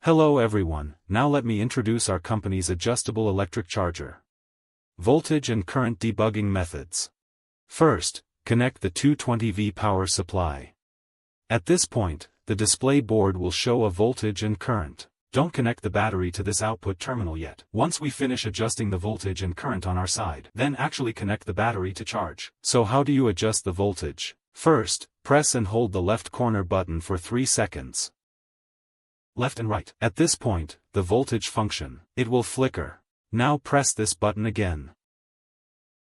Hello everyone, now let me introduce our company's adjustable electric charger. Voltage and current debugging methods. First, connect the 220V power supply. At this point, the display board will show a voltage and current. Don't connect the battery to this output terminal yet. Once we finish adjusting the voltage and current on our side, then actually connect the battery to charge. So how do you adjust the voltage? First, press and hold the left corner button for 3 seconds. Left and right. At this point, the voltage function, it will flicker. Now press this button again.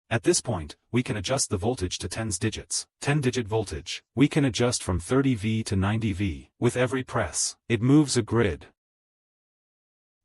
At this point, we can adjust the voltage to 10 digits. 10-digit voltage. We can adjust from 30V to 90V. With every press, it moves a grid.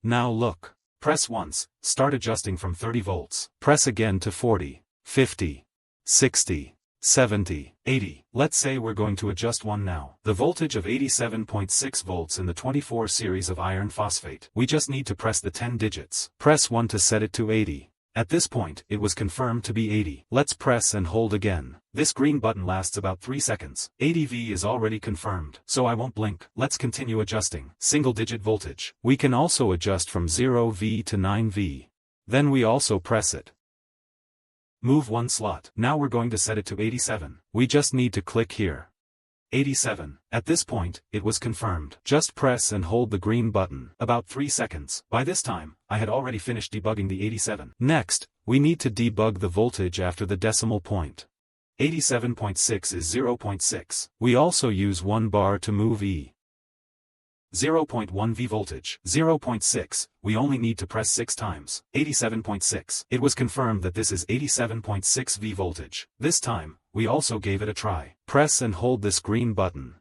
Now look. Press once, start adjusting from 30 volts. Press again to 40, 50, 60, 70, 80. Let's say we're going to adjust one now. The voltage of 87.6 volts in the 24 series of iron phosphate. We just need to press the 10 digits. Press 1 to set it to 80. At this point, it was confirmed to be 80. Let's press and hold again. This green button lasts about 3 seconds. 80V is already confirmed, so I won't blink. Let's continue adjusting. Single-digit voltage. We can also adjust from 0V to 9V. Then we also press it. Move one slot. Now we're going to set it to 87. We just need to click here. 87. At this point, it was confirmed. Just press and hold the green button. About 3 seconds. By this time, I had already finished debugging the 87. Next, we need to debug the voltage after the decimal point. 87.6 is 0.6. We also use 1 bar to move E. 0.1V voltage. 0.6, we only need to press 6 times. 87.6. It was confirmed that this is 87.6V voltage. This time, we also gave it a try. Press and hold this green button.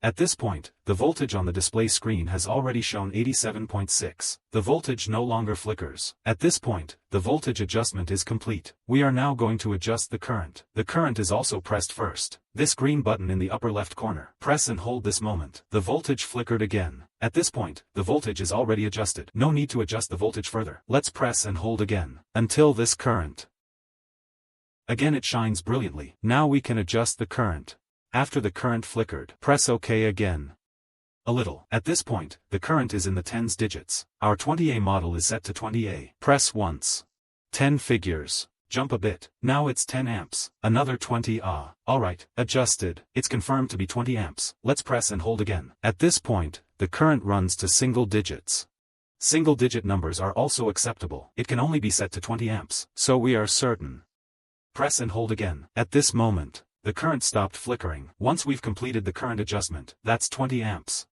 At this point, the voltage on the display screen has already shown 87.6. The voltage no longer flickers. At this point, the voltage adjustment is complete. We are now going to adjust the current. The current is also pressed first. This green button in the upper left corner. Press and hold this moment. The voltage flickered again. At this point, the voltage is already adjusted. No need to adjust the voltage further. Let's press and hold again. Until this current. Again it shines brilliantly. Now we can adjust the current. After the current flickered, press OK again. A little. At this point, the current is in the tens digits. Our 20A model is set to 20A. Press once. 10 figures. Jump a bit. Now it's 10 amps. Another 20 Alright, adjusted. It's confirmed to be 20 amps. Let's press and hold again. At this point, the current runs to single digits. Single-digit numbers are also acceptable. It can only be set to 20 amps, so we are certain. Press and hold again. At this moment, the current stopped flickering. Once we've completed the current adjustment, that's 20 amps.